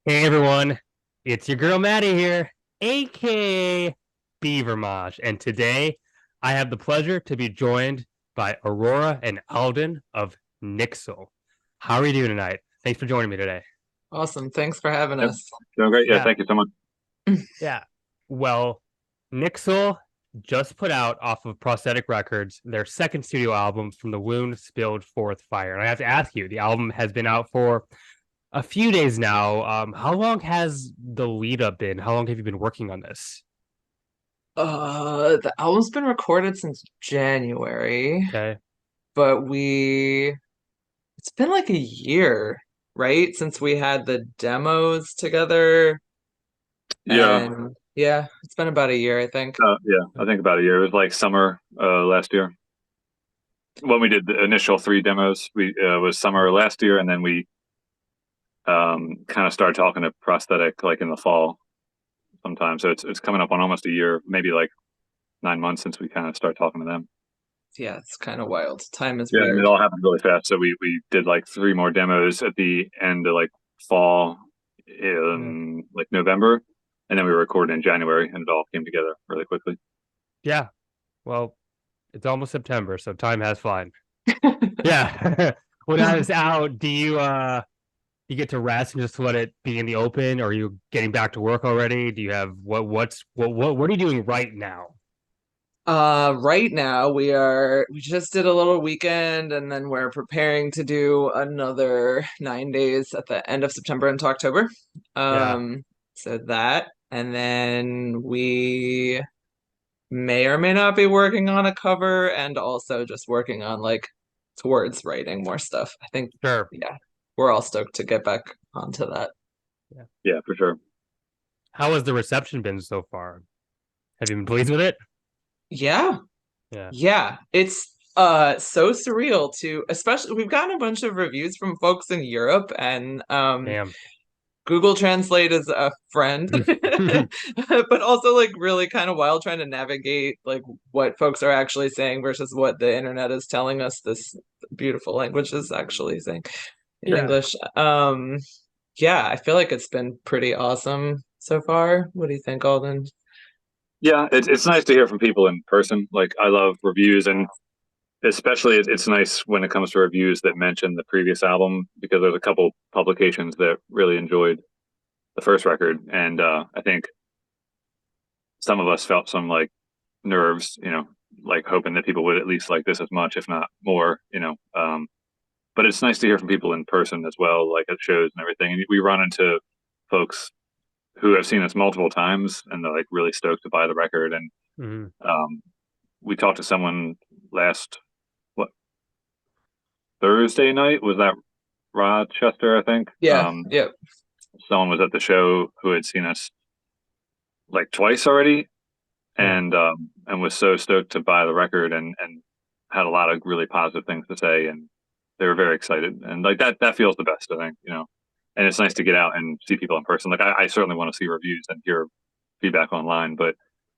Hey everyone, it's your girl Maddie here, aka Beaver Maj, and today I have the pleasure to be joined by Aurora and Alden of Nixil. How are you doing tonight? Thanks for joining me today. Awesome. Thanks for having Yep. us. Doing great. Yeah, Yeah, thank you so much. yeah. Well, Nixil just put out off of Prosthetic Records their second studio album from the wound spilled forth fire. And I have to ask you, the album has been out for a few days now. How long has the lead up been? How long have you been working on this? The album's been recorded since January, Okay. but it's been like a year, right? Since we had the demos together. Yeah, And yeah, it's been about a year, I think. yeah. I think about a year. It was like summer last year when we did the initial three demos. We was summer last year, and then we kind of started talking to Prosthetic like in the fall sometime. So it's coming up on almost a year, maybe like 9 months since we kind of started talking to them. Yeah, it's kind of wild. Time is Yeah, and it weird. all happened really fast. So we did like three more demos at the end of like fall Yeah. in like November, and then we recorded in January, and it all came together really quickly. Yeah. Well, it's almost September, so time has flown. Yeah. When I was out, do you get to rest and just let it be in the open? Or are you getting back to work already? Do you have what are you doing right now? Right now we just did a little weekend and then we're preparing to do another 9 days at the end of September into October. Yeah. So that, and then we may or may not be working on a cover and also just working on like towards writing more stuff. I think, Sure. yeah, we're all stoked to get back onto that. Yeah. Yeah, for sure. How has the reception been so far? Have you been pleased with it? Yeah, Yeah. yeah, it's so surreal to, especially we've gotten a bunch of reviews from folks in Europe and Damn. Google Translate is a friend, but also like really kind of wild trying to navigate like what folks are actually saying versus what the internet is telling us this beautiful language is actually saying in Yeah. English. Yeah, I feel like it's been pretty awesome so far. What do you think, Alden? Yeah, it's nice to hear from people in person. Like I love reviews, and especially it's nice when it comes to reviews that mention the previous album because there's a couple publications that really enjoyed the first record, and I think some of us felt some like nerves, like hoping that people would at least like this as much, if not more. But it's nice to hear from people in person as well, like at shows and everything. And we run into folks who have seen us multiple times, and they're like really stoked to buy the record. And Mhm. um, we talked to someone last what Thursday night, was that Rochester, I think. Yeah, yeah. Someone was at the show who had seen us like twice already, Yeah. and was so stoked to buy the record, and had a lot of really positive things to say, and they were very excited, and like that feels the best, I think. And it's nice to get out and see people in person. Like I certainly want to see reviews and hear feedback online, but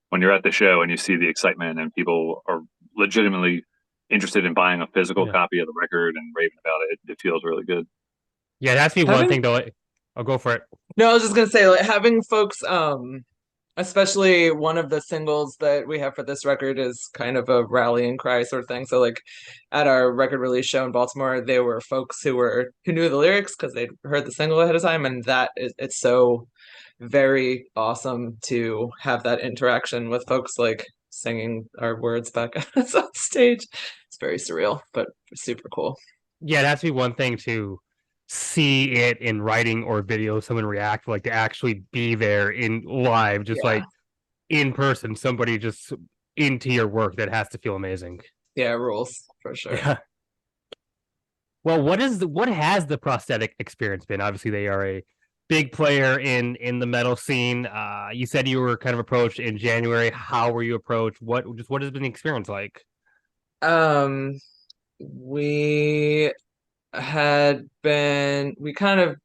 when you're at the show and you see the excitement and people are legitimately interested in buying a physical Yeah. copy of the record and raving about it feels really good. Yeah, that's me one Having thing though. I'll go for it. No, I was just gonna say like having folks especially one of the singles that we have for this record is kind of a rallying cry sort of thing. So like at our record release show in Baltimore, there were folks who knew the lyrics because they'd heard the single ahead of time, and it's so very awesome to have that interaction with folks like singing our words back at us on stage. It's very surreal, but super cool. Yeah, that's me one thing to see it in writing or video, someone react, like to actually be there in live, just Yeah. like in person, somebody just into your work. That has to feel amazing. Yeah, rules for sure. Yeah. Well, what has the prosthetic experience been? Obviously, they are a big player in the metal scene. You said you were kind of approached in January. How were you approached? What has been the experience like? Um, we we kind of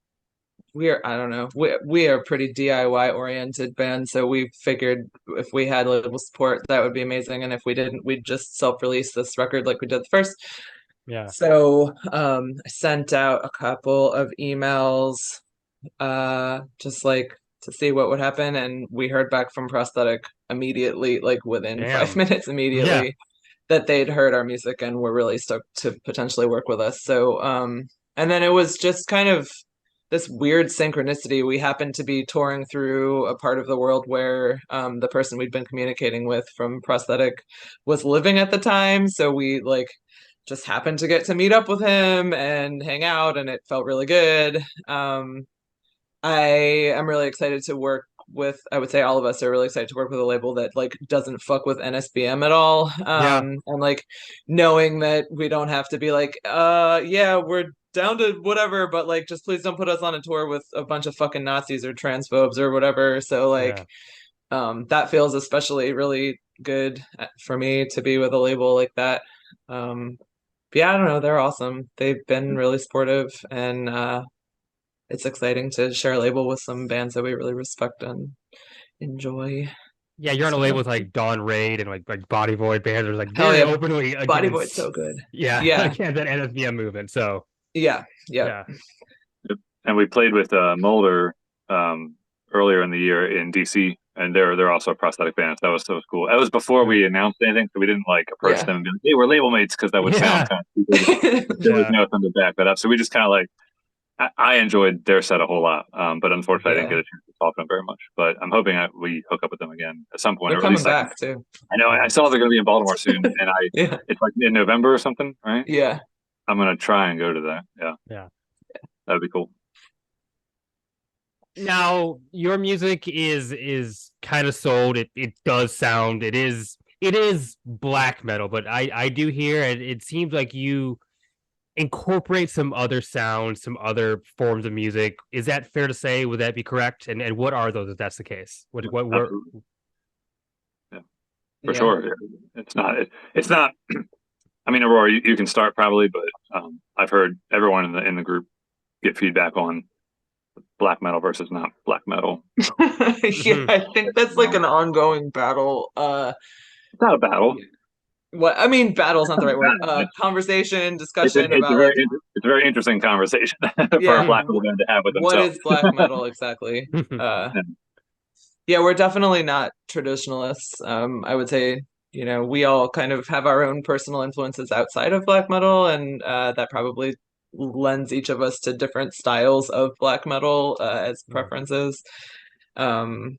I don't know, we are a pretty DIY oriented band, so we figured if we had a little support that would be amazing, and if we didn't, we'd just self-release this record like we did the first. Yeah. So I sent out a couple of emails just like to see what would happen. And we heard back from Prosthetic immediately, like within 5 Damn. minutes Yeah. immediately, that they'd heard our music and were really stoked to potentially work with us. So, and then it was just kind of this weird synchronicity. We happened to be touring through a part of the world where the person we'd been communicating with from Prosthetic was living at the time. So we like just happened to get to meet up with him and hang out, and it felt really good. I am really excited to work with, I would say all of us are really excited to work with a label that like doesn't fuck with NSBM at all. Yeah. And like knowing that we don't have to be like, yeah, we're down to whatever, but like just please don't put us on a tour with a bunch of fucking Nazis or transphobes or whatever. So like Yeah. that feels especially really good for me to be with a label like that. But yeah, I don't know, they're awesome. They've been really supportive, and it's exciting to share a label with some bands that we really respect and enjoy. Yeah, you're on a label So with like Dawn Raid and like Body Void bands. There's like hell very yeah, openly Body Boy's against, so good. yeah, Yeah, against that NSBM movement. So yeah, yeah. yeah, Yep. And we played with Mulder earlier in the year in DC, and they're also a prosthetic band. So that was so cool. That was before yeah, we announced anything, so we didn't like approach Yeah. them and be like, "Hey, we're label mates," because that would sound yeah, kind of stupid. There was yeah, nothing to back that up, so we just kind of like I enjoyed their set a whole lot, but unfortunately I didn't Yeah, get a chance to talk to them very much. But I'm hoping we hook up with them again at some point, they're or at coming least I can. back too. I know I saw they're going to be in Baltimore soon, and Yeah, it's like in November or something, right? yeah, I'm going to try and go to that. Yeah, yeah. that'd be cool. Now your music is kind of sold. It does sound. It is black metal, but I do hear it. It seems like you incorporate some other sounds, some other forms of music. Is that fair to say? Would that be correct? And what are those if that's the case? What were Absolutely. Yeah, for yeah. sure. It's not. It's not. I mean, Aurora, you can start probably, but I've heard everyone in the group get feedback on black metal versus not black metal. Yeah, Mhm. I think that's like an ongoing battle. It's not a battle. What I mean, battle's It's not the not a right word. battle. Conversation, It's a, discussion it's a about very like, it's a very interesting conversation for a yeah, black metal band to have with what themselves. is black metal exactly? Uh, And, yeah, we're definitely not traditionalists. I would say, we all kind of have our own personal influences outside of black metal, and that probably lends each of us to different styles of black metal as Yeah. preferences. Um,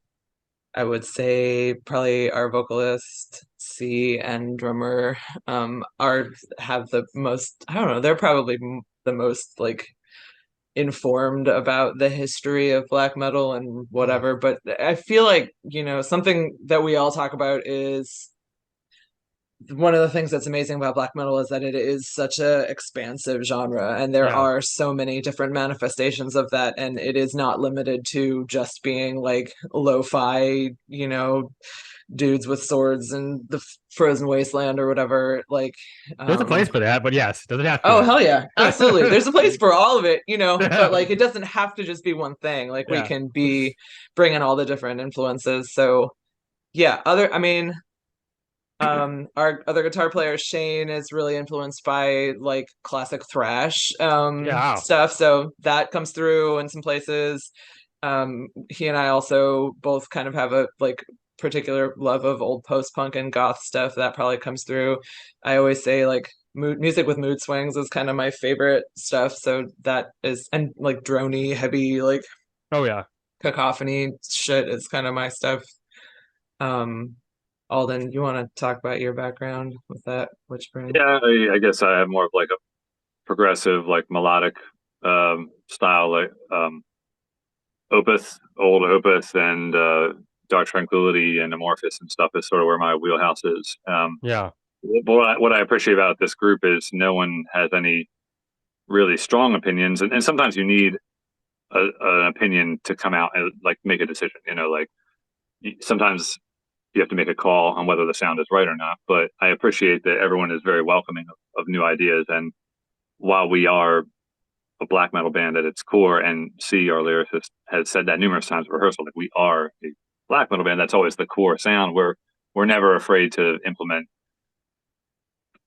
I would say probably our vocalist C and drummer are have the most. I don't know. They're probably the most like informed about the history of black metal and Yeah. whatever. But I feel like something that we all talk about is one of the things that's amazing about black metal is that it is such a expansive genre, and there Yeah. are so many different manifestations of that, and it is not limited to just being like lo-fi dudes with swords and the frozen wasteland or whatever. Like There's a um place for that, but yes, doesn't have to be oh hell yeah, absolutely, that. there's a place for all of it, but Yeah. like it doesn't have to just be one thing. Like we Yeah. can be bringing all the different influences. So yeah, I mean, our other guitar player Shane is really influenced by like classic thrash Yeah. Wow. stuff, so that comes through in some places. He and I also both kind of have a like particular love of old post-punk and goth stuff that probably comes through. I always say like music with mood swings is kind of my favorite stuff, so that is, and like drony heavy like Oh yeah. cacophony shit is kind of my stuff. um Alden, you want to talk about your background with that? Which brand? yeah, I guess I have more of like a progressive, like melodic style, like Opeth, old Opeth, and Dark Tranquility and Amorphous and stuff is sort of where my wheelhouse is. Yeah. But what I appreciate about this group is no one has any really strong opinions, and sometimes you need an opinion to come out and like make a decision. Like sometimes you have to make a call on whether the sound is right or not. But I appreciate that everyone is very welcoming of new ideas, and while we are a black metal band at its core, and C, our lyricist, has said that numerous times in rehearsal, like we are a black metal band. That's always the core sound. We're never afraid to implement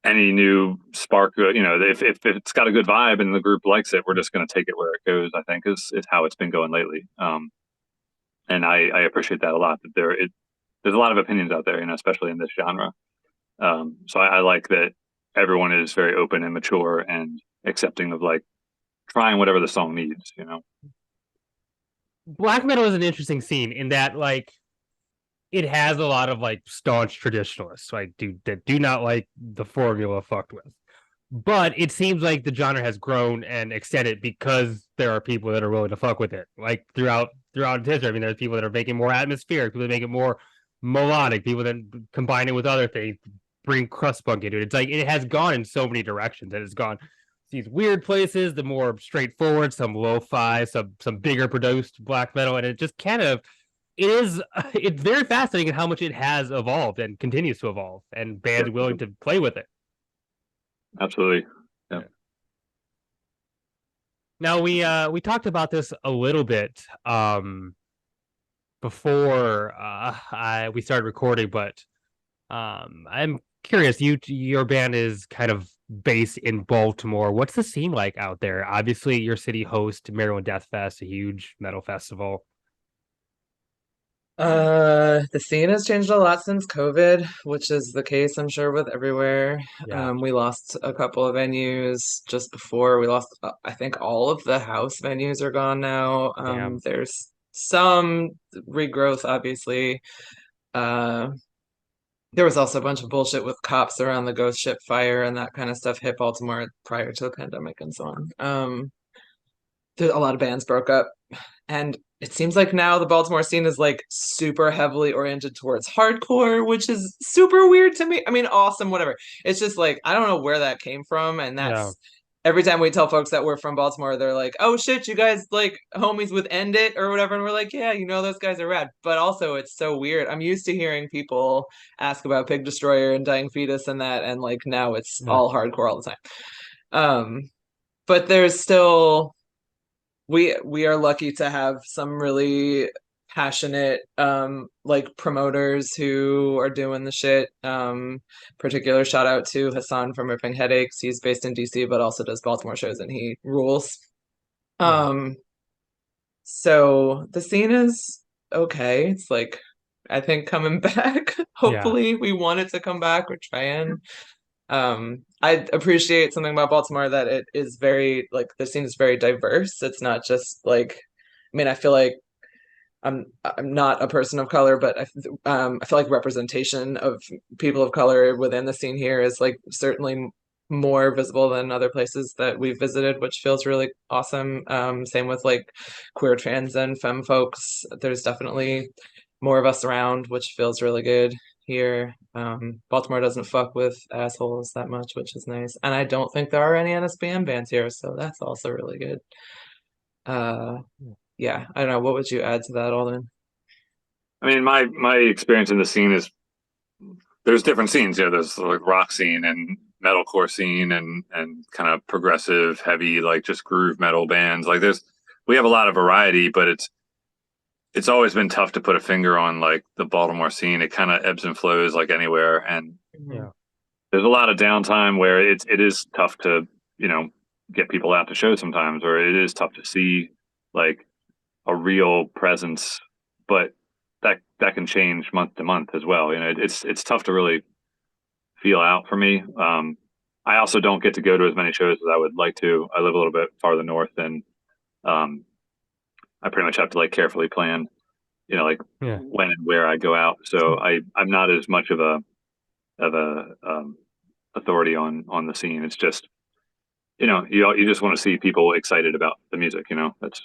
any new spark, if it's got a good vibe and the group likes it, we're just going to take it where it goes. I think is how it's been going lately. And I appreciate that a lot. That there's a lot of opinions out there, especially in this genre. So I like that everyone is very open and mature and accepting of like trying whatever the song needs. Black metal is an interesting scene in that like it has a lot of like staunch traditionalists, like that do not like the formula fucked with. But it seems like the genre has grown and extended because there are people that are willing to fuck with it. Like throughout its history, I mean, there's people that are making more atmospheric, people that make it more melodic, people that combine it with other things, bring crust punk into it. It's like it has gone in so many directions, and it's gone these weird places, the more straightforward, some lo-fi, some bigger produced black metal, and it just kind of it's very fascinating how much it has evolved and continues to evolve, and bands willing to play with it. Absolutely. Yeah. Now we talked about this a little bit before we started recording, but I'm curious. Your band is kind of based in Baltimore. What's the scene like out there? Obviously, your city hosts Maryland Death Fest, a huge metal festival. The scene has changed a lot since COVID, which is the case, I'm sure, with everywhere. Yeah. We lost a couple of venues just before. We lost, I think all of the house venues are gone now. There's some regrowth, obviously. There was also a bunch of bullshit with cops around the ghost ship fire and that kind of stuff hit Baltimore prior to the pandemic and so on. A lot of bands broke up. And it seems like now the Baltimore scene is like super heavily oriented towards hardcore, which is super weird to me. I mean, awesome, whatever. It's just like, I don't know where that came from. And that's every time we tell folks that we're from Baltimore, they're like, oh shit, you guys like homies with End It or whatever. And we're like, yeah, those guys are rad. But also, it's so weird. I'm used to hearing people ask about Pig Destroyer and Dying Fetus and that. And like now it's all hardcore all the time. But there's still. We are lucky to have some really passionate like promoters who are doing the shit. Particular shout out to Hassan from Ripping Headaches. He's based in DC but also does Baltimore shows and he rules. So the scene is okay. It's like I think coming back. Hopefully we want it to come back. We're trying. I appreciate something about Baltimore that it is very like the scene is very diverse. It's not just like, I mean, I feel like I'm not a person of color, but I feel like representation of people of color within the scene here is like certainly more visible than other places that we've visited, which feels really awesome. Same with like queer, trans, and femme folks. There's definitely more of us around, which feels really good here. Baltimore doesn't fuck with assholes that much, which is nice. And I don't think there are any NSBM bands here, so that's also really good. Yeah, I don't know. What would you add to that, Alden? I mean, my experience in the scene is there's different scenes. There's like rock scene and metalcore scene and kind of progressive, heavy, like just groove metal bands. Like we have a lot of variety, but it's always been tough to put a finger on like the Baltimore scene. It kind of ebbs and flows like anywhere, and there's a lot of downtime where it is tough to get people out to show sometimes, or it is tough to see like a real presence, but that can change month to month as well. It's tough to really feel out for me. I also don't get to go to as many shows as I would like to. I live a little bit farther north, and I pretty much have to like carefully plan, when and where I go out. So I'm not as much of a authority on the scene. It's just, you just want to see people excited about the music. That's,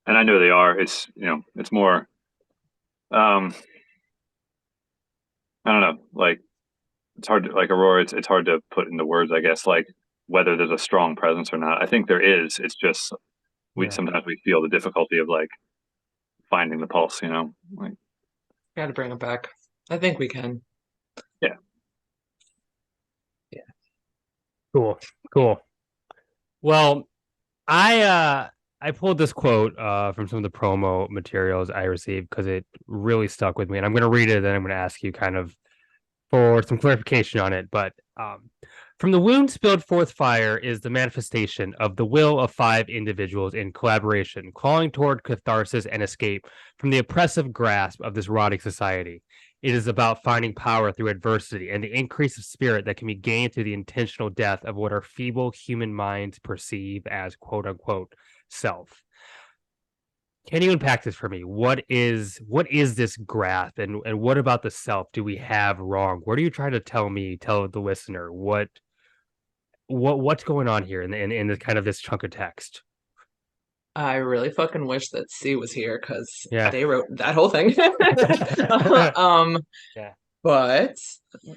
and I know they are. It's it's more. I don't know. Like it's hard to like Aurora. It's hard to put into words. I guess like whether there's a strong presence or not. I think there is. It's just sometimes we feel the difficulty of like finding the pulse, like gotta bring it back. I think we can. Yeah. Cool. Well, I pulled this quote from some of the promo materials I received because it really stuck with me, and I'm going to read it and then I'm going to ask you kind of for some clarification on it, but from the wound spilled forth fire is the manifestation of the will of 5 individuals in collaboration, crawling toward catharsis and escape from the oppressive grasp of this rotting society. It is about finding power through adversity and the increase of spirit that can be gained through the intentional death of what our feeble human minds perceive as quote unquote self. Can you unpack this for me? What is this graph, and what about the self do we have wrong? What are you trying to tell the listener? What's going on here in the kind of this chunk of text? I really fucking wish that C was here because Yeah. they wrote that whole thing. Yeah. But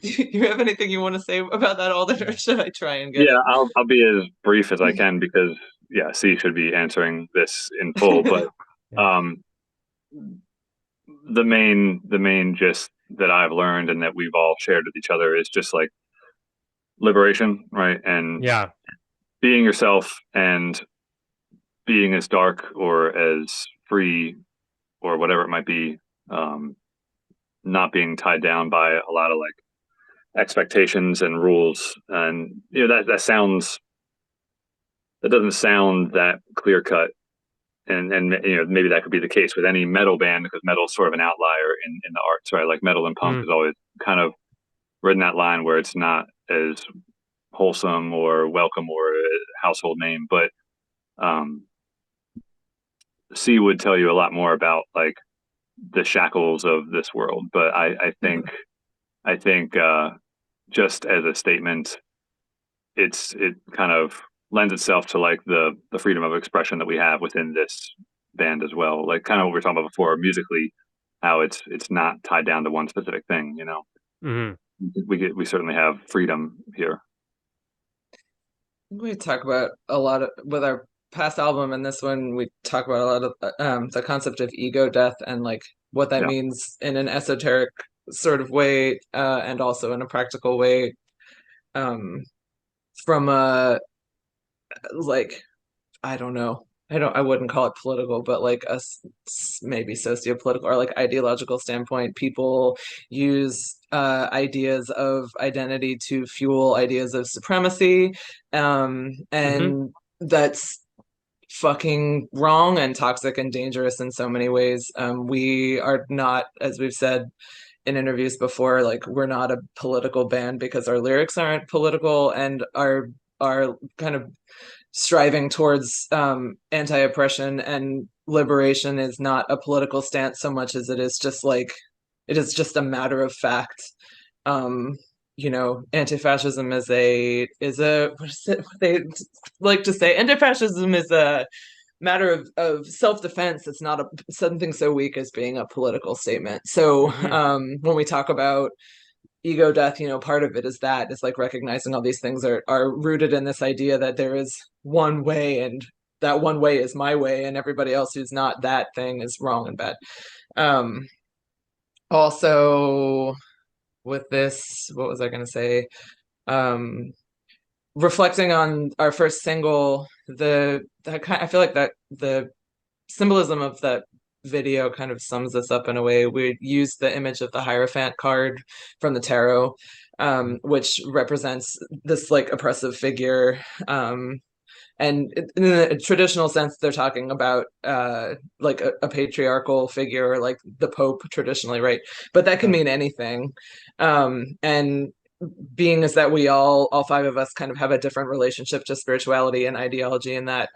do you have anything you want to say about that, Alden, or should I try and get Yeah, it? I'll be as brief as I can because C should be answering this in full. But um, the main gist that I've learned and that we've all shared with each other is just like liberation, right? And Yeah. being yourself and being as dark or as free or whatever it might be, not being tied down by a lot of like expectations and rules. And that doesn't sound that clear cut. And maybe that could be the case with any metal band because metal is sort of an outlier in the arts, right? Like metal and punk has always kind of ridden that line where it's not as wholesome or welcome or a household name. But C would tell you a lot more about like the shackles of this world. But I think just as a statement, it kind of lends itself to like the freedom of expression that we have within this band as well. Like kind of what we were talking about before, musically, how it's not tied down to one specific thing. Mm-hmm. We certainly have freedom here. We talk about a lot of with our past album and this one. We talk about a lot of the concept of ego death and like what that Yeah. means in an esoteric sort of way, and also in a practical way. From a like I don't know. I wouldn't call it political, but like maybe socio-political or like ideological standpoint, people use ideas of identity to fuel ideas of supremacy, and that's fucking wrong and toxic and dangerous in so many ways. We are not, as we've said in interviews before, like we're not a political band because our lyrics aren't political, and our kind of striving towards anti-oppression and liberation is not a political stance so much as it is just a matter of fact. Anti-fascism is a what is it what they like to say? Anti-fascism is a matter of self-defense. It's not something so weak as being a political statement. So when we talk about ego death, part of it is like recognizing all these things are rooted in this idea that there is one way, and that one way is my way, and everybody else who's not that thing is wrong and bad. Also with this, what was I going to say? Reflecting on our first single, I feel like that the symbolism of that video kind of sums this up in a way. We used the image of the Hierophant card from the tarot, which represents this like oppressive figure. And in a traditional sense, they're talking about like a patriarchal figure, or like the Pope traditionally, right? But that can mean anything. And being is that we all 5 of us kind of have a different relationship to spirituality and ideology, and that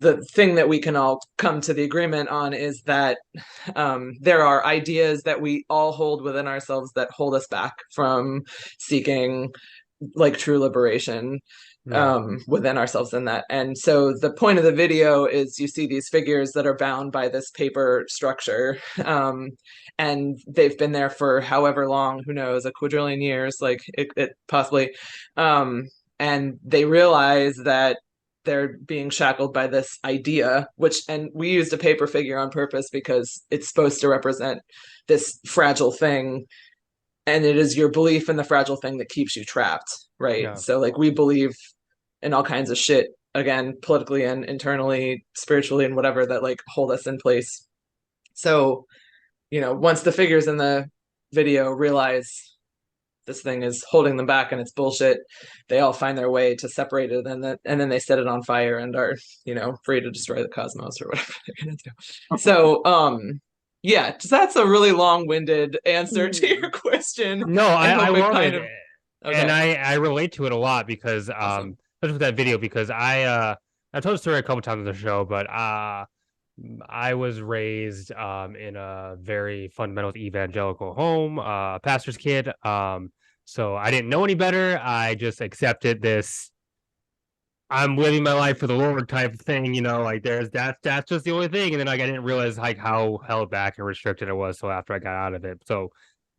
the thing that we can all come to the agreement on is that there are ideas that we all hold within ourselves that hold us back from seeking like true liberation within ourselves in that. And so the point of the video is you see these figures that are bound by this paper structure, and they've been there for however long, who knows, a quadrillion years, like it possibly, and they realize that they're being shackled by this idea, and we used a paper figure on purpose because it's supposed to represent this fragile thing, and it is your belief in the fragile thing that keeps you trapped, right? Yeah. So like we believe in all kinds of shit, again, politically and internally, spiritually, and whatever, that like hold us in place. So once the figures in the video realize this thing is holding them back and it's bullshit, they all find their way to separate it, and then they set it on fire and are, free to destroy the cosmos or whatever they're gonna do. So yeah, that's a really long-winded answer to your question. No, I hope it love kind it. of And okay. I relate to it a lot because Awesome. especially with that video, because I told the story a couple times on the show, but I was raised in a very fundamental evangelical home, pastor's kid. So I didn't know any better. I just accepted this I'm living my life for the Lord type of thing, like that's just the only thing. And then like I didn't realize like how held back and restricted it was till after I got out of it. So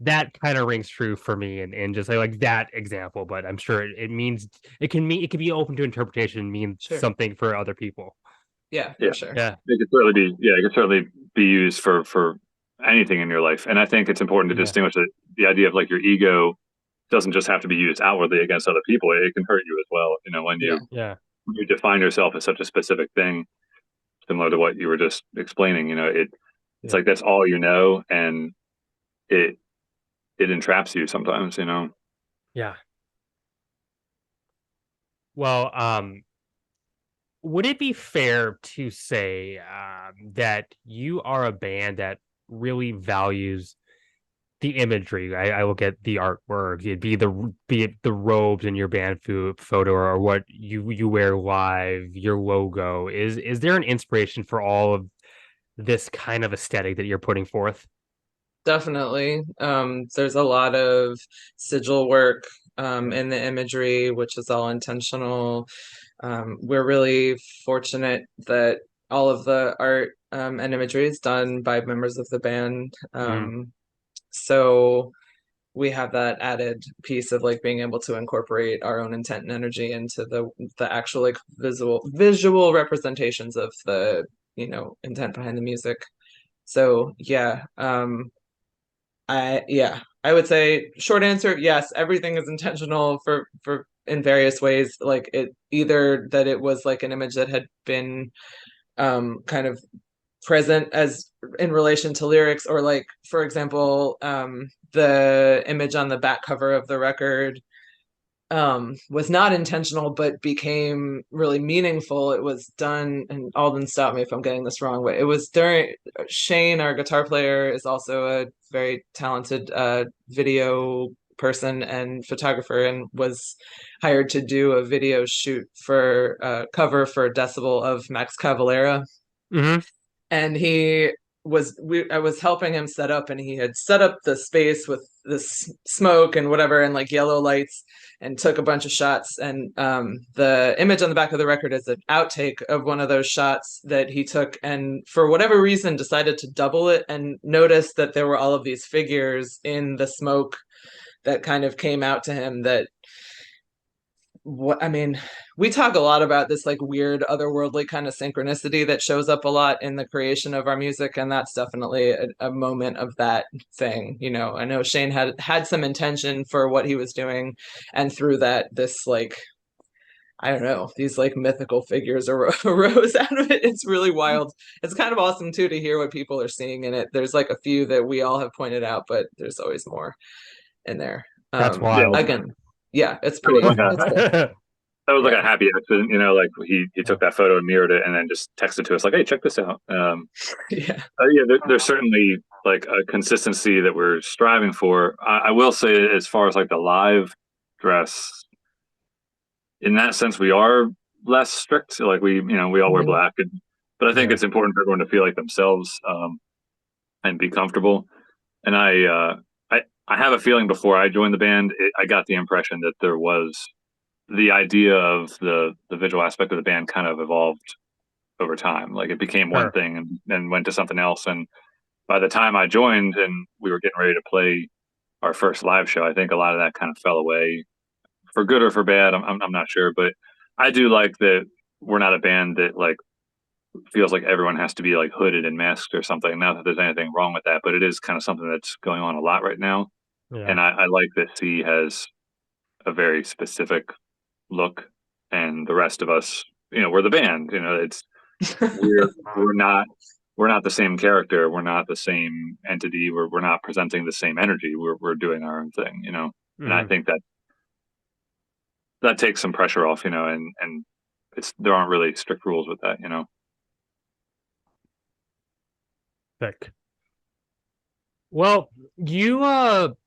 that kind of rings true for me and just like that example, but I'm sure it means it can be open to interpretation and mean Sure. something for other people. Yeah, Yeah. for sure. Yeah. It could certainly be used for anything in your life. And I think it's important to Yeah. distinguish that the idea of like your ego doesn't just have to be used outwardly against other people. It can hurt you as well. When Yeah. Yeah. you define yourself as such a specific thing, similar to what you were just explaining, it's Yeah. like that's all you know, and it it entraps you sometimes. Yeah. Well, would it be fair to say that you are a band that really values the imagery? I look at the artwork. Be it the robes in your band photo or what you wear live, your logo. Is there an inspiration for all of this kind of aesthetic that you're putting forth? Definitely. There's a lot of sigil work in the imagery, which is all intentional. We're really fortunate that all of the art and imagery is done by members of the band. Mm, So we have that added piece of like being able to incorporate our own intent and energy into the actual like visual representations of the intent behind the music. So yeah, I would say short answer, yes, everything is intentional for in various ways. Like it either that it was like an image that had been kind of present as in relation to lyrics, or like for example, the image on the back cover of the record was not intentional but became really meaningful. It was done, and Alden, stop me if I'm getting this wrong, but it was during Shane, our guitar player, is also a very talented video person and photographer, and was hired to do a video shoot for cover for Decibel of Max Cavalera. hmm And I was helping him set up, and he had set up the space with this smoke and whatever and like yellow lights, and took a bunch of shots. And the image on the back of the record is an outtake of one of those shots that he took, and for whatever reason decided to double it, and noticed that there were all of these figures in the smoke that kind of came out to him. That what I mean, we talk a lot about this like weird otherworldly kind of synchronicity that shows up a lot in the creation of our music, and that's definitely a moment of that thing. I know Shane had some intention for what he was doing, and through that, this like, I don't know, these like mythical figures arose out of it. It's really wild. It's kind of awesome too to hear what people are seeing in it. There's like a few that we all have pointed out, but there's always more in there. that's Yeah, wild. Again, yeah, that was like it's cool. a Yeah. happy accident. Like he Yeah. took that photo and mirrored it, and then just texted to us like, "Hey, check this out." Yeah. Yeah, there's certainly like a consistency that we're striving for. I will say, as far as like the live dress, in that sense, we are less strict. So, like we all wear Mhm. black, but I think Yeah. it's important for everyone to feel like themselves and be comfortable. And I have a feeling before I joined the band, I got the impression that there was the idea of the visual aspect of the band kind of evolved over time. Like it became one Sure. thing and then went to something else. And by the time I joined and we were getting ready to play our first live show, I think a lot of that kind of fell away for good or for bad. I'm not sure, but I do like that we're not a band that like feels like everyone has to be like hooded and masked or something. Not that there's anything wrong with that, but it is kind of something that's going on a lot right now. Yeah. And I like that C has a very specific look, and the rest of us, we're the band. It's we're not we're not the same character. We're not the same entity. We're not presenting the same energy. We're doing our own thing. And I Mhm. think that takes some pressure off, and there aren't really strict rules with that. Sick. Well, you went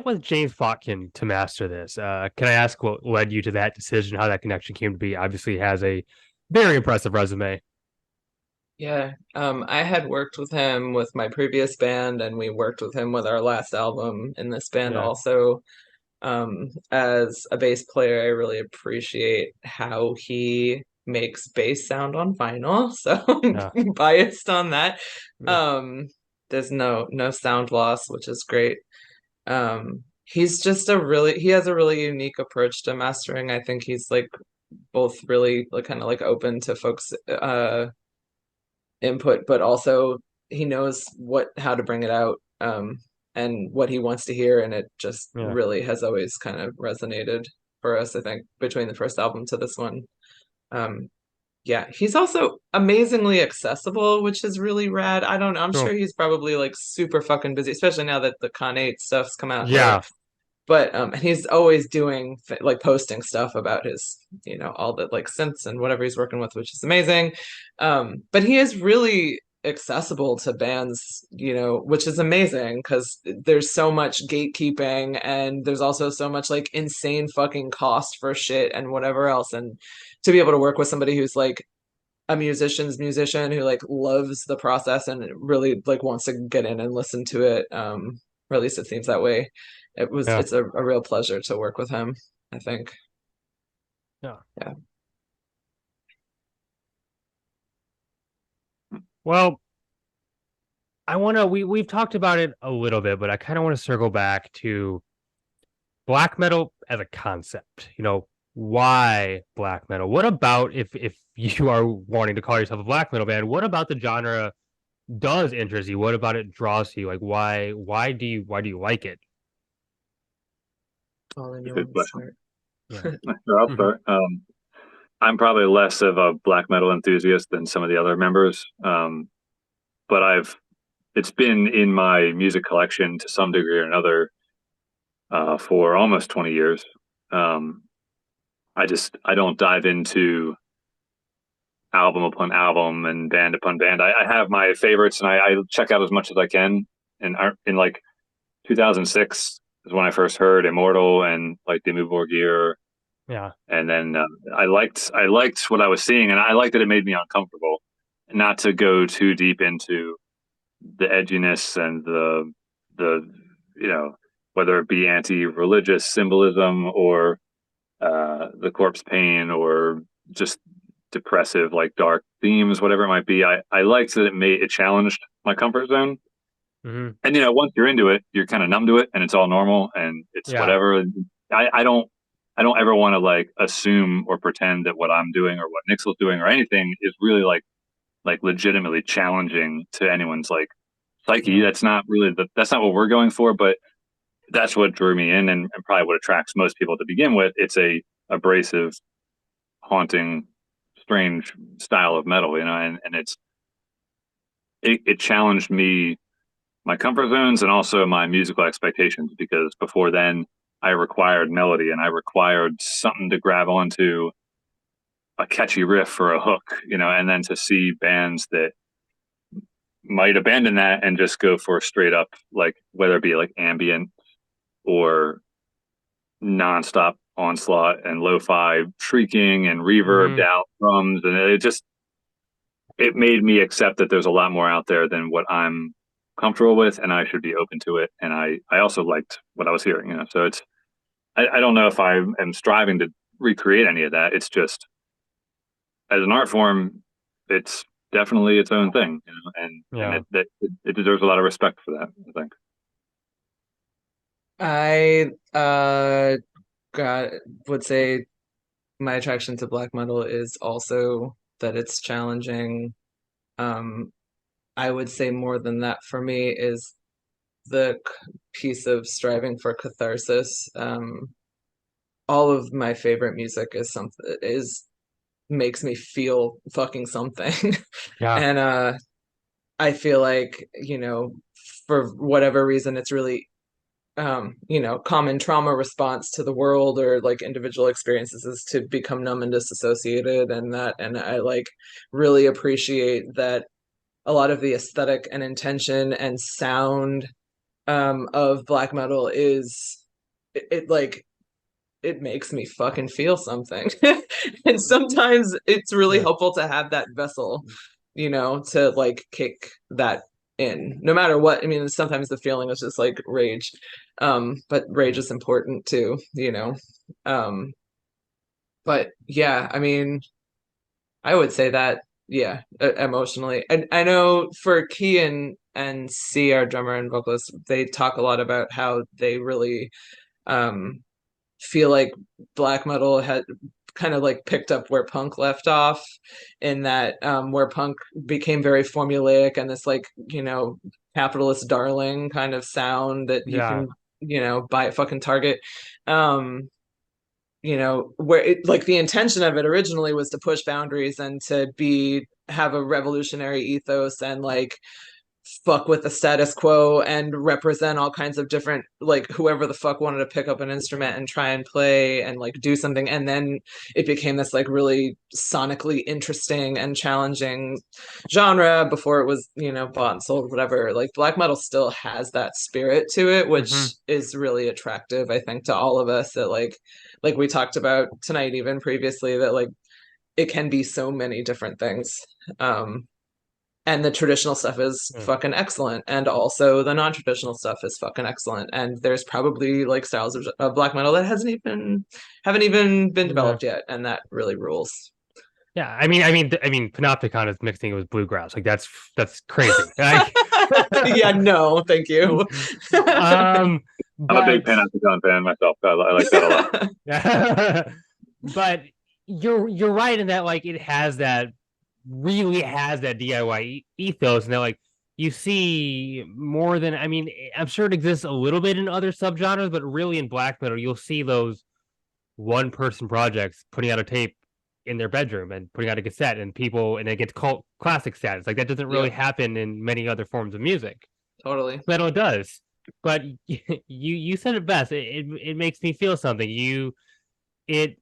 with James Fotkin to master this. Can I ask what led you to that decision, how that connection came to be? Obviously, he has a very impressive resume. Yeah, I had worked with him with my previous band, and we worked with him with our last album in this band Yeah, also. As a bass player, I really appreciate how he makes bass sound on vinyl, so yeah, I'm biased on that. yeah, Um, there's no sound loss, which is great. He's just he has a really unique approach to mastering. I think he's like both really like kind of like open to folks input, but also he knows how to bring it out, and what he wants to hear, and it just yeah. really has always kind of resonated for us, I think, between the first album to this one. Um, yeah, he's also amazingly accessible, which is really rad. I don't know. I'm Cool. sure he's probably like super fucking busy, especially now that the Con 8 stuff's come out, right? Yeah, But he's always doing like posting stuff about his, all the like synths and whatever he's working with, which is amazing. But he is really accessible to bands, which is amazing because there's so much gatekeeping, and there's also so much like insane fucking cost for shit and whatever else. And to be able to work with somebody who's like a musician's musician who like loves the process and really like wants to get in and listen to it, or at least it seems that way. yeah, It's a real pleasure to work with him, I think. yeah. Yeah. Well, we've talked about it a little bit, but I kind of want to circle back to black metal as a concept. Why black metal? What about if you are wanting to call yourself a black metal band? What about the genre does interest you? What about it draws to you? Like why do you like it? Oh, then It's you a good want to question. start? Yeah. So I'll Hmm. start. I'm probably less of a black metal enthusiast than some of the other members, but it's been in my music collection to some degree or another for almost 20 years. Um, I don't dive into album upon album and band upon band. I have my favorites and I check out as much as I can. And in like 2006 is when I first heard Immortal and like Dimmu Borgir, Yeah. and then I liked what I was seeing, and I liked that it made me uncomfortable. Not to go too deep into the edginess and the whether it be anti-religious symbolism or the corpse pain or just depressive like dark themes, whatever it might be. I liked that it challenged my comfort zone. Hmm. And once you're into it, you're kind of numb to it, and it's all normal, and it's Yeah. whatever. I don't ever want to like assume or pretend that what I'm doing or what Nixil's doing or anything is really like legitimately challenging to anyone's like psyche. Yeah. That's not what we're going for, but that's what drew me in, and probably what attracts most people to begin with. It's a abrasive, haunting, strange style of metal, and it challenged me, my comfort zones, and also my musical expectations, because before then I required melody and I required something to grab onto, a catchy riff or a hook, and then to see bands that might abandon that and just go for straight up, like whether it be like ambient or nonstop onslaught and lo-fi shrieking and reverbed Hmm. out drums, and it made me accept that there's a lot more out there than what I'm comfortable with, and I should be open to it. And I also liked what I was hearing, so I don't know if I am striving to recreate any of that. It's just, as an art form, it's definitely its own thing, and Yeah. it deserves a lot of respect for that, I think. I got would say my attraction to black metal is also that it's challenging. Um, I would say more than that for me is the piece of striving for catharsis. All of my favorite music is makes me feel fucking something. Yeah. And I feel like, for whatever reason, it's really common trauma response to the world or like individual experiences is to become numb and disassociated, and I like really appreciate that a lot of the aesthetic and intention and sound of black metal is like it makes me fucking feel something. And sometimes it's really helpful to have that vessel, to like kick that in, no matter what. I mean, sometimes the feeling is just like rage. But rage is important too, but yeah, I mean, I would say that, yeah, emotionally. And I know for Key and C, our drummer and vocalist, they talk a lot about how they really um feel like black metal had kind of like picked up where punk left off, in that where punk became very formulaic and this like, capitalist darling kind of sound that you can, buy at fucking Target. Where it, like, the intention of it originally was to push boundaries and to have a revolutionary ethos and like fuck with the status quo and represent all kinds of different, like, whoever the fuck wanted to pick up an instrument and try and play and like do something. And then it became this like really sonically interesting and challenging genre before it was, bought and sold, whatever. Like, black metal still has that spirit to it, which is really attractive, I think, to all of us. That like we talked about tonight, even previously, that like it can be so many different things. And the traditional stuff is fucking excellent, and also the non-traditional stuff is fucking excellent. And there's probably like styles of black metal that haven't even been developed yet, and that really rules. Yeah, I mean, Panopticon is mixing it with bluegrass. Like that's crazy. Yeah, no, thank you. I'm a big Panopticon fan myself. I like that a lot. Yeah. But you're right in that, like, it really has that DIY ethos, and that like you see more than, I mean, I'm sure it exists a little bit in other subgenres, but really in black metal you'll see those one person projects putting out a tape in their bedroom and putting out a cassette, and it gets cult classic status. Like, that doesn't really happen in many other forms of music. Totally. Metal does. But you said it best. It makes me feel something. I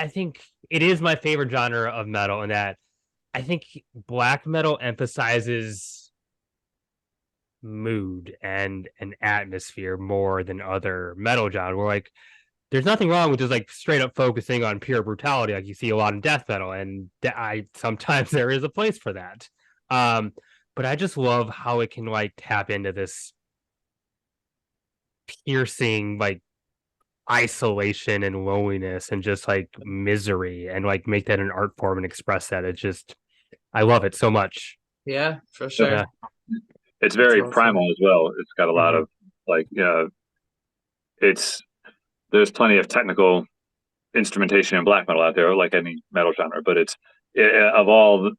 think it is my favorite genre of metal, in that I think black metal emphasizes mood and an atmosphere more than other metal genres. Where, like, there's nothing wrong with just like straight up focusing on pure brutality, like you see a lot in death metal, and sometimes there is a place for that. But I just love how it can like tap into this piercing like isolation and loneliness and just like misery, and like make that an art form and express that. I love it so much. Yeah, for sure. Yeah. It's very primal as well. It's got a lot of like, there's plenty of technical instrumentation in black metal out there, like any metal genre, but it's of all,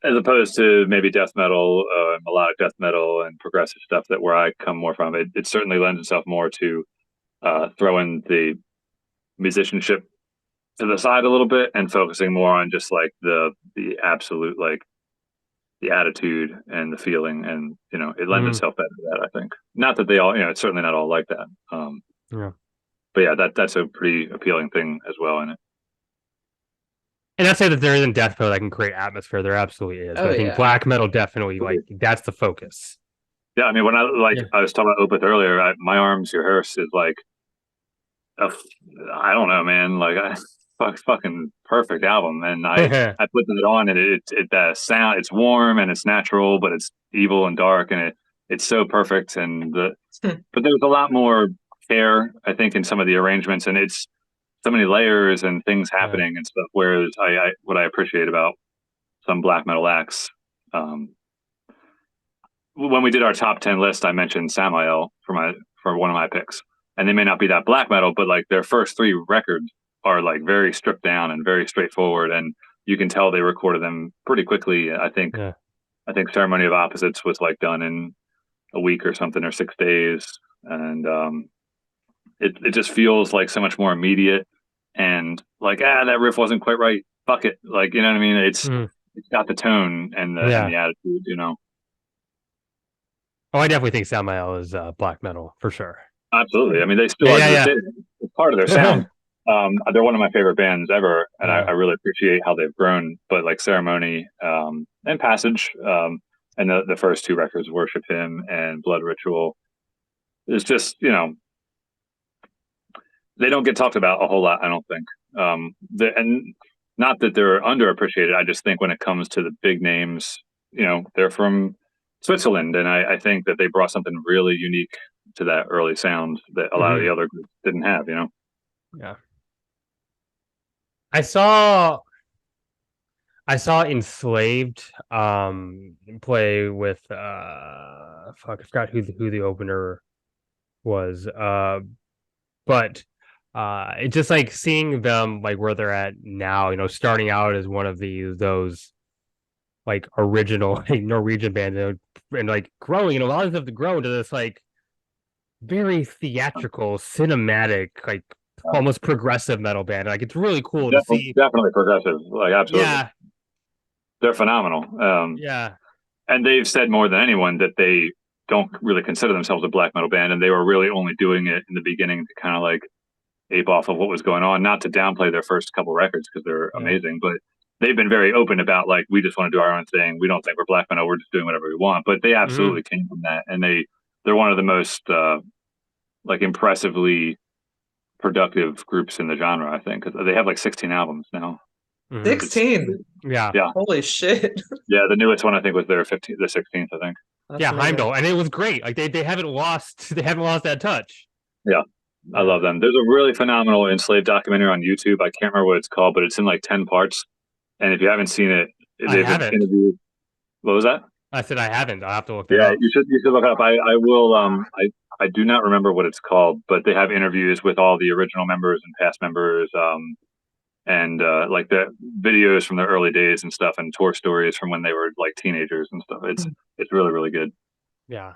as opposed to maybe death metal, melodic death metal and progressive stuff, that where I come more from, it certainly lends itself more to throwing the musicianship to the side a little bit and focusing more on just like the absolute, like, the attitude and the feeling, and it lends itself better to that, I think. Not that they all, it's certainly not all like that. But yeah, that's a pretty appealing thing as well in it. And not say that there isn't death metal that can create atmosphere. There absolutely is. But I think black metal definitely, like, that's the focus. Yeah, I mean, when I was talking about Opeth earlier, My Arms, Your Hearse is like, I don't know, man. Like, fucking perfect album, and I put it on, and it that sound, it's warm and it's natural, but it's evil and dark, and it's so perfect. And but there's a lot more care, I think, in some of the arrangements, and it's so many layers and things happening and stuff. Whereas what I appreciate about some black metal acts, when we did our top 10 list, I mentioned Samael for one of my picks, and they may not be that black metal, but like their first 3 records are like very stripped down and very straightforward, and you can tell they recorded them pretty quickly. I think Ceremony of Opposites was like done in a week or something, or 6 days, and it just feels like so much more immediate, and like, that riff wasn't quite right, fuck it, like, you know what I mean? It's got the tone and the attitude, Oh, I definitely think Samael is black metal for sure. Absolutely. I mean, they still Yeah, are to this yeah, day. It's part of their yeah. sound. They're one of my favorite bands ever, and I Yeah. really appreciate how they've grown. But like Ceremony and Passage, and the first two records, Worship Him and Blood Ritual, is just they don't get talked about a whole lot. I don't think, and not that they're underappreciated. I just think when it comes to the big names, they're from Switzerland, and I think that they brought something really unique to that early sound that a lot of the Mhm. other groups didn't have. Yeah. I saw I saw Enslaved play with fuck, I forgot who the opener was. But it's just like seeing them like where they're at now, starting out as one of those like original like Norwegian bands, and like growing and a lot of them have to grow into this like very theatrical, cinematic, like almost progressive metal band. Like it's really cool to Definitely, see. definitely progressive. Like absolutely, Yeah, they're phenomenal. yeah. And they've said more than anyone that they don't really consider themselves a black metal band, and they were really only doing it in the beginning to kind of like ape off of what was going on, not to downplay their first couple records because they're Yeah. amazing, but they've been very open about like we just want to do our own thing. We don't think we're black metal. We're just doing whatever we want. But they Hmm. absolutely came from that, and they're one of the most like impressively productive groups in the genre. I think because they have like 16 albums now. Hmm. It's 16. Yeah. yeah, Holy shit. yeah. The newest one I think was their 15th, the 16th. I think. That's Yeah, amazing. Heimdall, and it was great. Like they haven't lost they haven't lost that touch. Yeah, I Yeah, love them. There's a really phenomenal enslaved documentary on YouTube. I can't remember what it's called, but it's in like 10 parts. And if you haven't seen it, I they've haven't. interviewed. What was that? I said I haven't. I'll have to look that Yeah, up. you should look it up. I will. I do not remember what it's called, but they have interviews with all the original members and past members, and like the videos from their early days and stuff, and tour stories from when they were like teenagers and stuff. It's really really good. Yeah.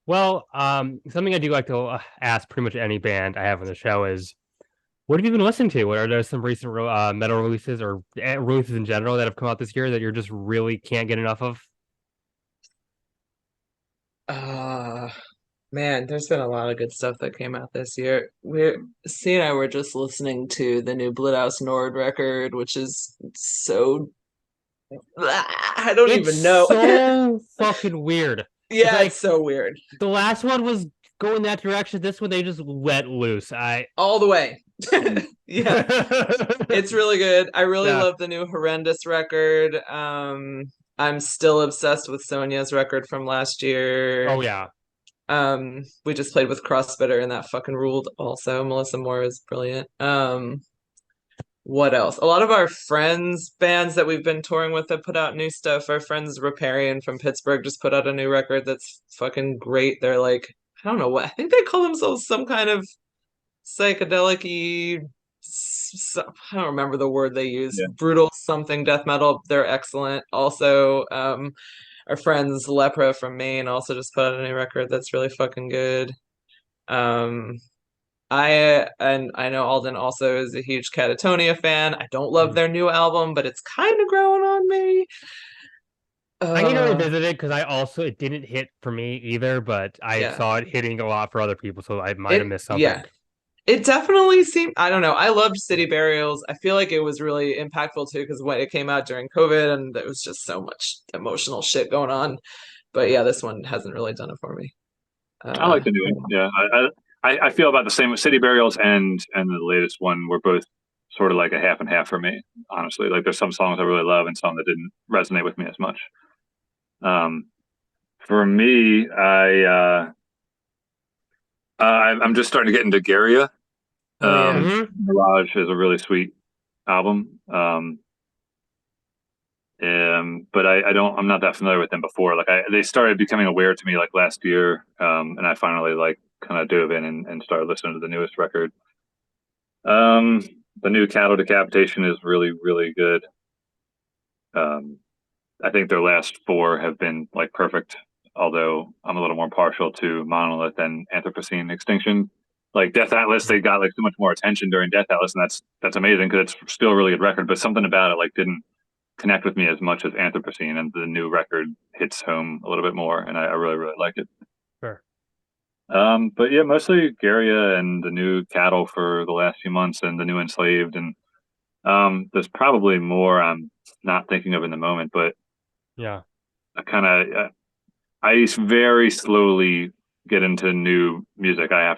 Well, something I do like to ask pretty much any band I have on the show is, what have you been listening to? What are there some recent metal releases or releases in general that have come out this year that you're just really can't get enough of? Uh Man, there's been a lot of good stuff that came out this year. C and I were just listening to the new Blithouse Nord record, which is so I don't It's even know. so fucking weird. It's Yeah, it's like so weird. the last one was going that direction. This one they just let loose. I All the way. Yeah, it's really good. I really yeah. love the new Horrendous record. I'm still obsessed with Sonia's record from last year. Oh yeah. We just played with Crossbitter and that fucking ruled also. Melissa Moore is brilliant. What else? A lot of our friends' bands that we've been touring with have put out new stuff. Our friends Riparian from Pittsburgh just put out a new record that's fucking great. They're like, I don't know what, I think they call themselves some kind of psychedelic-y, I don't remember the word they use, Yeah, brutal something death metal. They're excellent. Also, our friends Lepra from Maine also just put out a new record that's really fucking good. Um, and I know Alden also is a huge Catatonia fan. I don't love Mm. their new album, but it's kind of growing on me. I need to Uh, revisit it because I also it didn't hit for me either, but I yeah. saw it hitting a lot for other people, so I might have missed something. Yeah. It definitely seemed, I don't know. I loved City Burials. I feel like it was really impactful too because when it came out during COVID and there was just so much emotional shit going on. But yeah, this one hasn't really done it for me. I Uh, like the new one. Yeah, I feel about the same with City Burials and the latest one were both sort of like a half and half for me. Honestly, like there's some songs I really love and some that didn't resonate with me as much. Um, for me, I'm just starting to get into Garia. oh yeah. Hmm. Mirage is a really sweet album. But I'm not that familiar with them before. Like they started becoming aware to me like last year. And I finally like kind of dove in and started listening to the newest record. Um, the new Cattle Decapitation is really, really good. Um, I think their last four have been like perfect, although I'm a little more partial to Monolith and Anthropocene Extinction. Like Death Atlas, they got like so much more attention during Death Atlas, and that's amazing because it's still a really good record. But something about it like didn't connect with me as much as Anthropocene, and the new record hits home a little bit more, and I really, really like it. Sure. But yeah, mostly Garia and the new Cattle for the last few months, and the new Enslaved, and there's probably more I'm not thinking of in the moment, but Yeah. I very slowly get into new music. I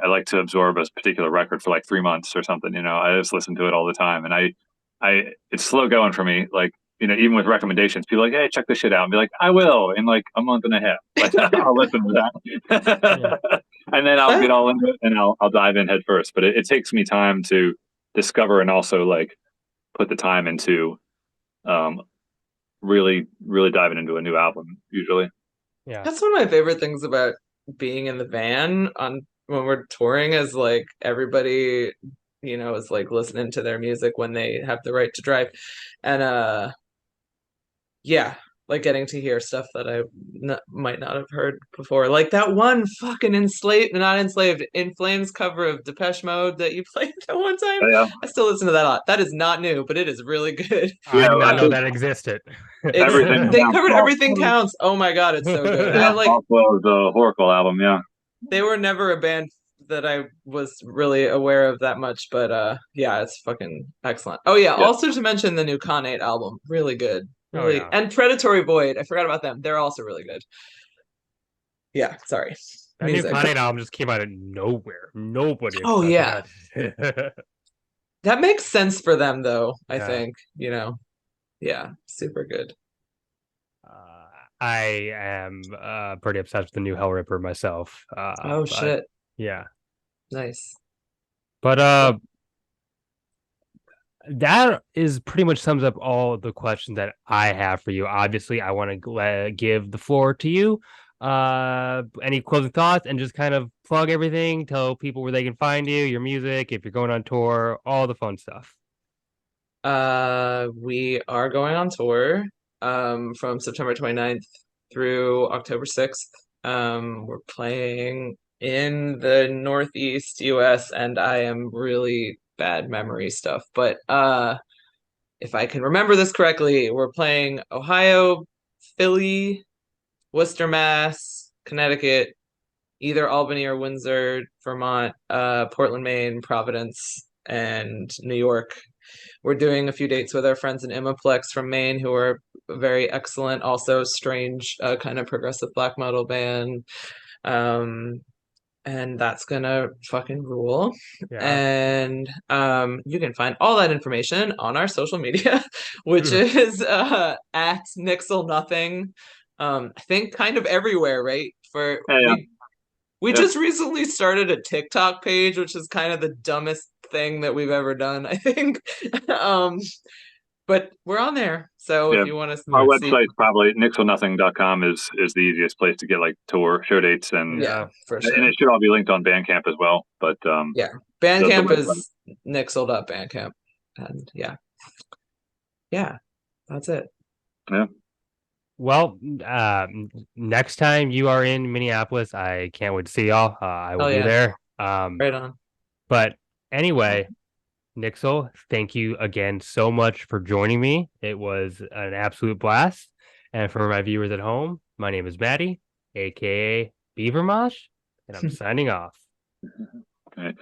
like to absorb a particular record for like 3 months or something. I just listen to it all the time, and it's slow going for me. Like, even with recommendations, people are like, hey, check this shit out, and be like, I will in like a month and a half. Like, I'll listen to that, yeah. And then I'll get all into it, and I'll dive in head first. But it takes me time to discover, and also like put the time into really, really diving into a new album usually. Yeah. That's one of my favorite things about being in the van when we're touring, is like everybody, is like listening to their music when they have the right to drive. And yeah, like getting to hear stuff that I might not have heard before. Like that one fucking not enslaved, In Flames cover of Depeche Mode that you played that one time. Oh, yeah. I still listen to that a lot. That is not new, but it is really good. I did not know that existed. They covered Everything Counts. Oh my God, it's so good. Yeah, off of the Oracle album, yeah. They were never a band that I was really aware of that much, but yeah, it's fucking excellent. Oh yeah, also to mention the new Khanate album, really good. Really, and Predatory Void. I forgot about them. They're also really good. Yeah, sorry. That new Khanate album just came out of nowhere. Nobody. Oh yeah. That makes sense for them, though. I think yeah, super good. I am pretty obsessed with the new Hell Ripper myself. Shit. Yeah. Nice. But that is pretty much sums up all the questions that I have for you. Obviously, I want to give the floor to you. Any closing thoughts, and just kind of plug everything, tell people where they can find you, your music, if you're going on tour, all the fun stuff. We are going on tour from September 29th through October 6th. We're playing in the Northeast US, and I am really bad memory stuff, but if I can remember this correctly, we're playing Ohio, Philly, Worcester, Mass, Connecticut, either Albany or Windsor, Vermont, Portland, Maine, Providence, and New York. We're doing a few dates with our friends in Imaplex from Maine, who are very excellent, also strange, kind of progressive black metal band. And that's gonna fucking rule. Yeah. And you can find all that information on our social media, which is at Nixil Nothing. I think kind of everywhere, right? We just recently started a TikTok page, which is kind of the dumbest thing that we've ever done, I think. But we're on there. So if you want to our website, probably nixilnothing.com is the easiest place to get like tour show dates, and for sure. And it should all be linked on Bandcamp as well. But Bandcamp is nixil.bandcamp. And yeah, that's it. Yeah. Well, next time you are in Minneapolis, I can't wait to see y'all. I will be there. Right on. But anyway, Nixil, thank you again so much for joining me. It was an absolute blast. And for my viewers at home, my name is Maddie, aka Beavermosh, and I'm signing off. Okay.